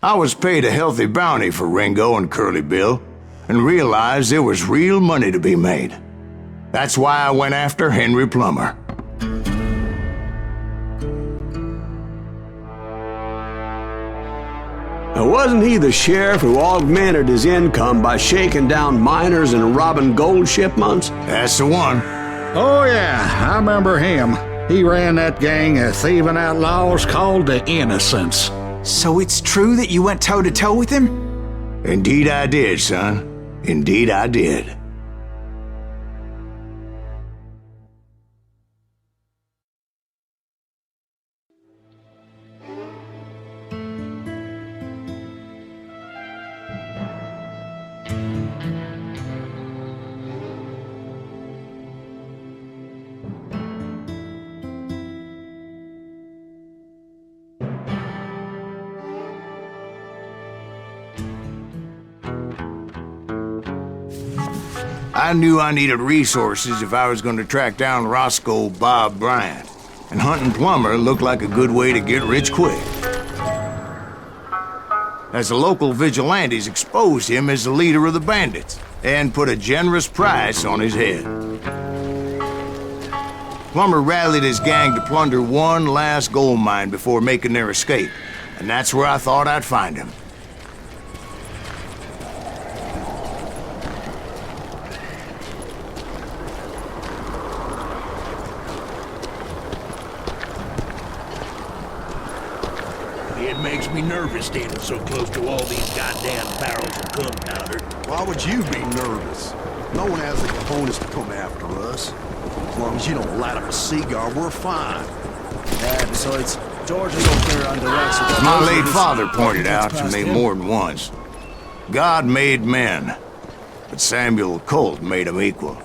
I was paid a healthy bounty for Ringo and Curly Bill, and realized there was real money to be made. That's why I went after Henry Plummer. Now, wasn't he the sheriff who augmented his income by shaking down miners and robbing gold shipments? That's the one. Oh yeah, I remember him. He ran that gang of thieving outlaws called the Innocents. So it's true that you went toe-to-toe with him? Indeed I did, son. Indeed I did. I knew I needed resources if I was going to track down Roscoe Bob Bryant, and hunting Plummer looked like a good way to get rich quick. As the local vigilantes exposed him as the leader of the bandits, and put a generous price on his head. Plummer rallied his gang to plunder one last gold mine before making their escape, and that's where I thought I'd find him. It makes me nervous standing so close to all these goddamn barrels of gunpowder. Why would you be nervous? No one has the cojones to come after us. As long as you don't light up a cigar, we're fine. Yeah, besides, George will go clear on directs. As my late father pointed out to me more than once, God made men, but Samuel Colt made them equal.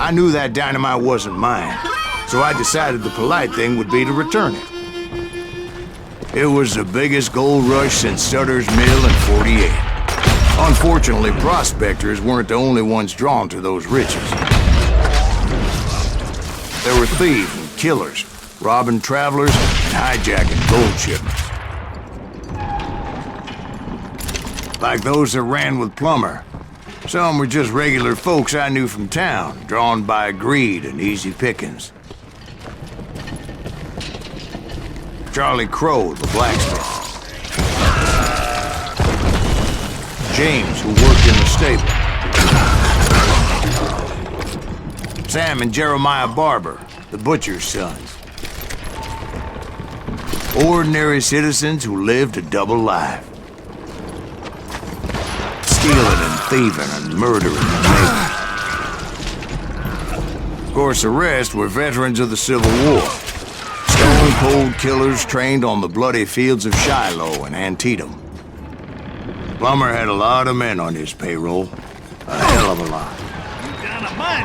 I knew that dynamite wasn't mine, so I decided the polite thing would be to return it. It was the biggest gold rush since Sutter's Mill in '48. Unfortunately, prospectors weren't the only ones drawn to those riches. There were thieves and killers, robbing travelers and hijacking gold shipments. Like those that ran with Plummer. Some were just regular folks I knew from town, drawn by greed and easy pickings. Charlie Crow, the blacksmith. James, who worked in the stable. Sam and Jeremiah Barber, the butcher's sons. Ordinary citizens who lived a double life. Stealing and thieving and murdering their neighbors. Of course, the rest were veterans of the Civil War. Stone-cold killers trained on the bloody fields of Shiloh and Antietam. Plummer had a lot of men on his payroll. A hell of a lot.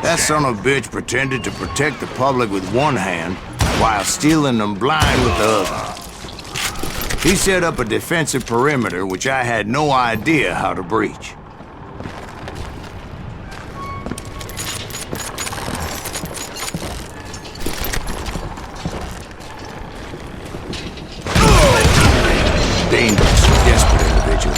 That son of a bitch pretended to protect the public with one hand while stealing them blind with the other. He set up a defensive perimeter which I had no idea how to breach. Dangerous, desperate individual.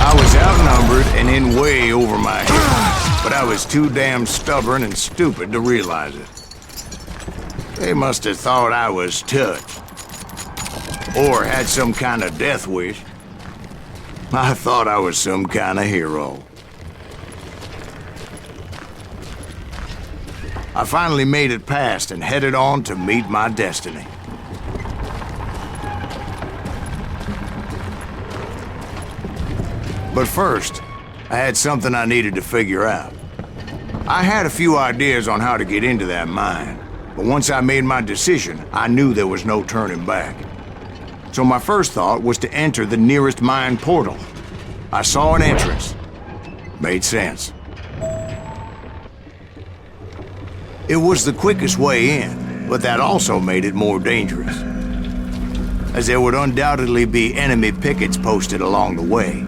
I was outnumbered and in way over my head, but I was too damn stubborn and stupid to realize it. They must have thought I was touched. Or had some kind of death wish. I thought I was some kind of hero. I finally made it past and headed on to meet my destiny. But first, I had something I needed to figure out. I had a few ideas on how to get into that mine, But once I made my decision, I knew there was no turning back. So my first thought was to enter the nearest mine portal. I saw an entrance. Made sense. It was the quickest way in, but that also made it more dangerous, as there would undoubtedly be enemy pickets posted along the way.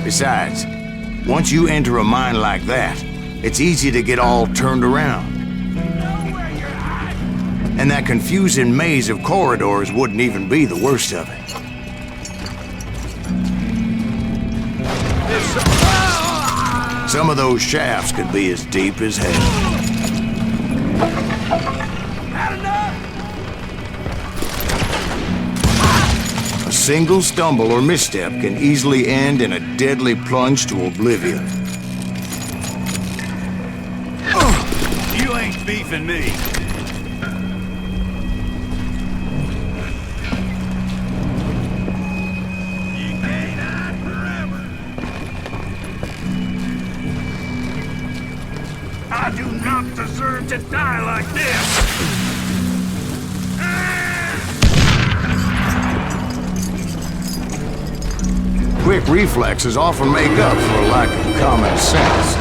Besides, once you enter a mine like that, it's easy to get all turned around. And that confusing maze of corridors wouldn't even be the worst of it. Some of those shafts could be as deep as hell. A single stumble or misstep can easily end in a deadly plunge to oblivion. You ain't beefing me. You can't hide forever. I do not deserve to die like this. Quick reflexes often make up for a lack of common sense.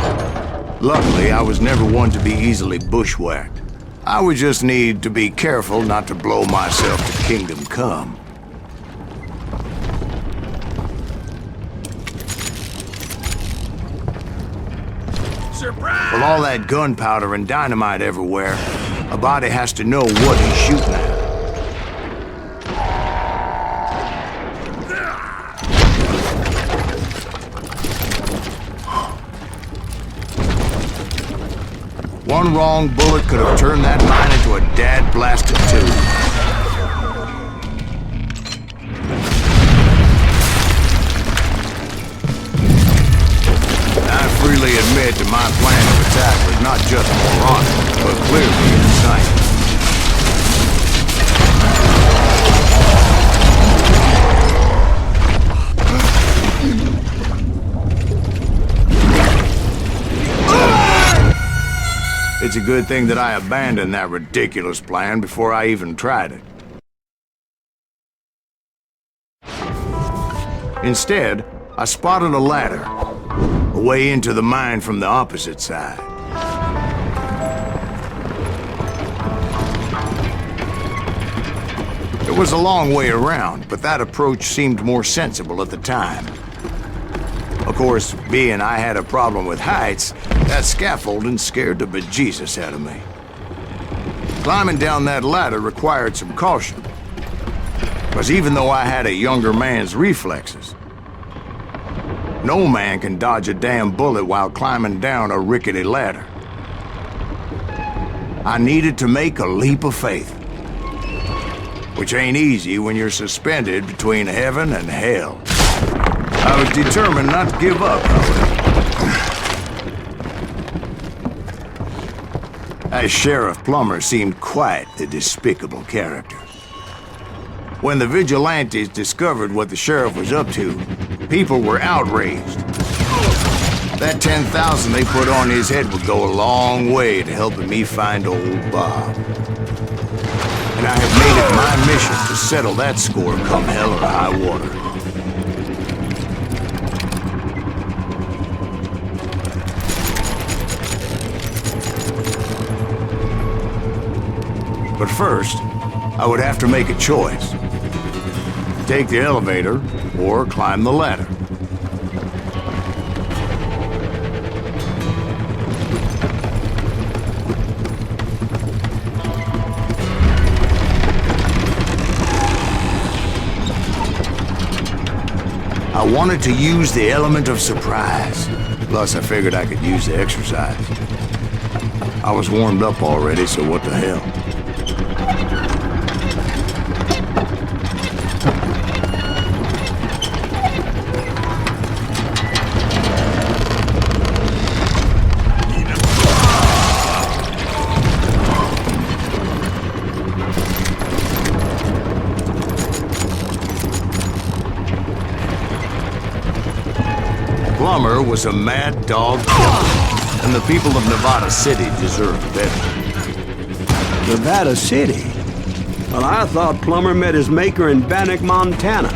Luckily, I was never one to be easily bushwhacked. I would just need to be careful not to blow myself to kingdom come. Surprise! With all that gunpowder and dynamite everywhere, a body has to know what he's shooting at. One wrong bullet could have turned that mine into a dad-blasted tube. I freely admit that my plan of attack was not just moronic, but clearly insane. It's a good thing that I abandoned that ridiculous plan before I even tried it. Instead, I spotted a ladder, a way into the mine from the opposite side. It was a long way around, but that approach seemed more sensible at the time. Of course, being I had a problem with heights, that scaffolding scared the bejesus out of me. Climbing down that ladder required some caution, because even though I had a younger man's reflexes, no man can dodge a damn bullet while climbing down a rickety ladder. I needed to make a leap of faith, which ain't easy when you're suspended between heaven and hell. I was determined not to give up, however. As Sheriff Plummer seemed quite a despicable character. When the vigilantes discovered what the sheriff was up to, people were outraged. That 10,000 they put on his head would go a long way to helping me find old Bob. And I have made it my mission to settle that score come hell or high water. But first, I would have to make a choice. Take the elevator or climb the ladder. I wanted to use the element of surprise. Plus, I figured I could use the exercise. I was warmed up already, so what the hell? Plummer was a mad dog killer, and the people of Nevada City deserved better. Nevada City? Well, I thought Plummer met his maker in Bannock, Montana.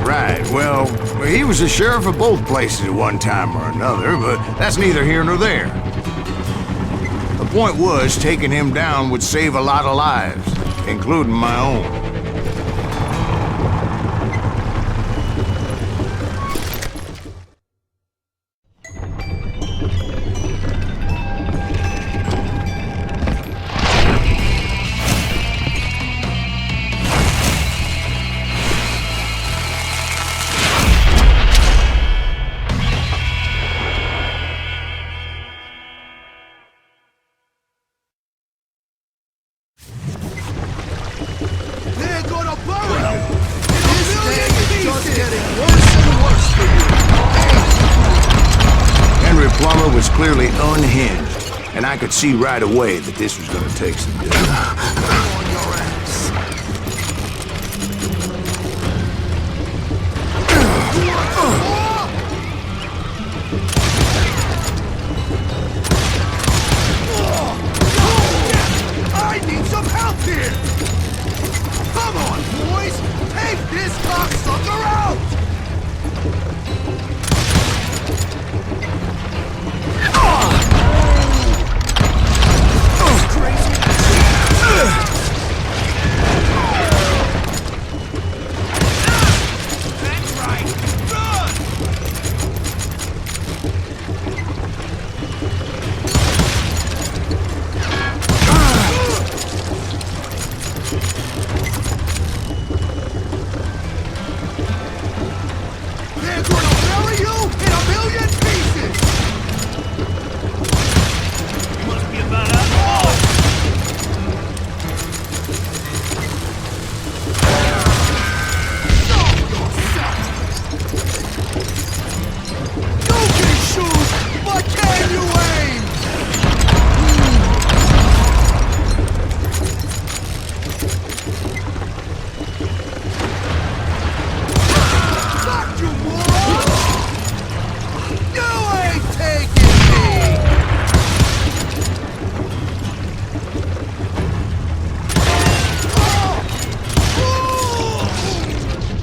Right, well, he was the sheriff of both places at one time or another, but that's neither here nor there. The point was, taking him down would save a lot of lives, including my own. They're gonna bury you! This day is just getting worse and worse for you! Henry Plummer was clearly unhinged, and I could see right away that this was gonna take some doing. On your ass! I need some help here! Come on, boys! Take this cocksucker out! That's right! Run! They're gonna bury you in a million pieces! You must be about out of order. Show yourself! You can shoot, but can you aim? Fuck you, moron! You ain't taking me!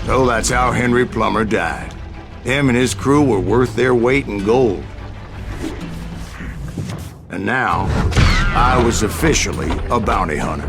So that's how Henry Plummer died. Him and his crew were worth their weight in gold. And now, I was officially a bounty hunter.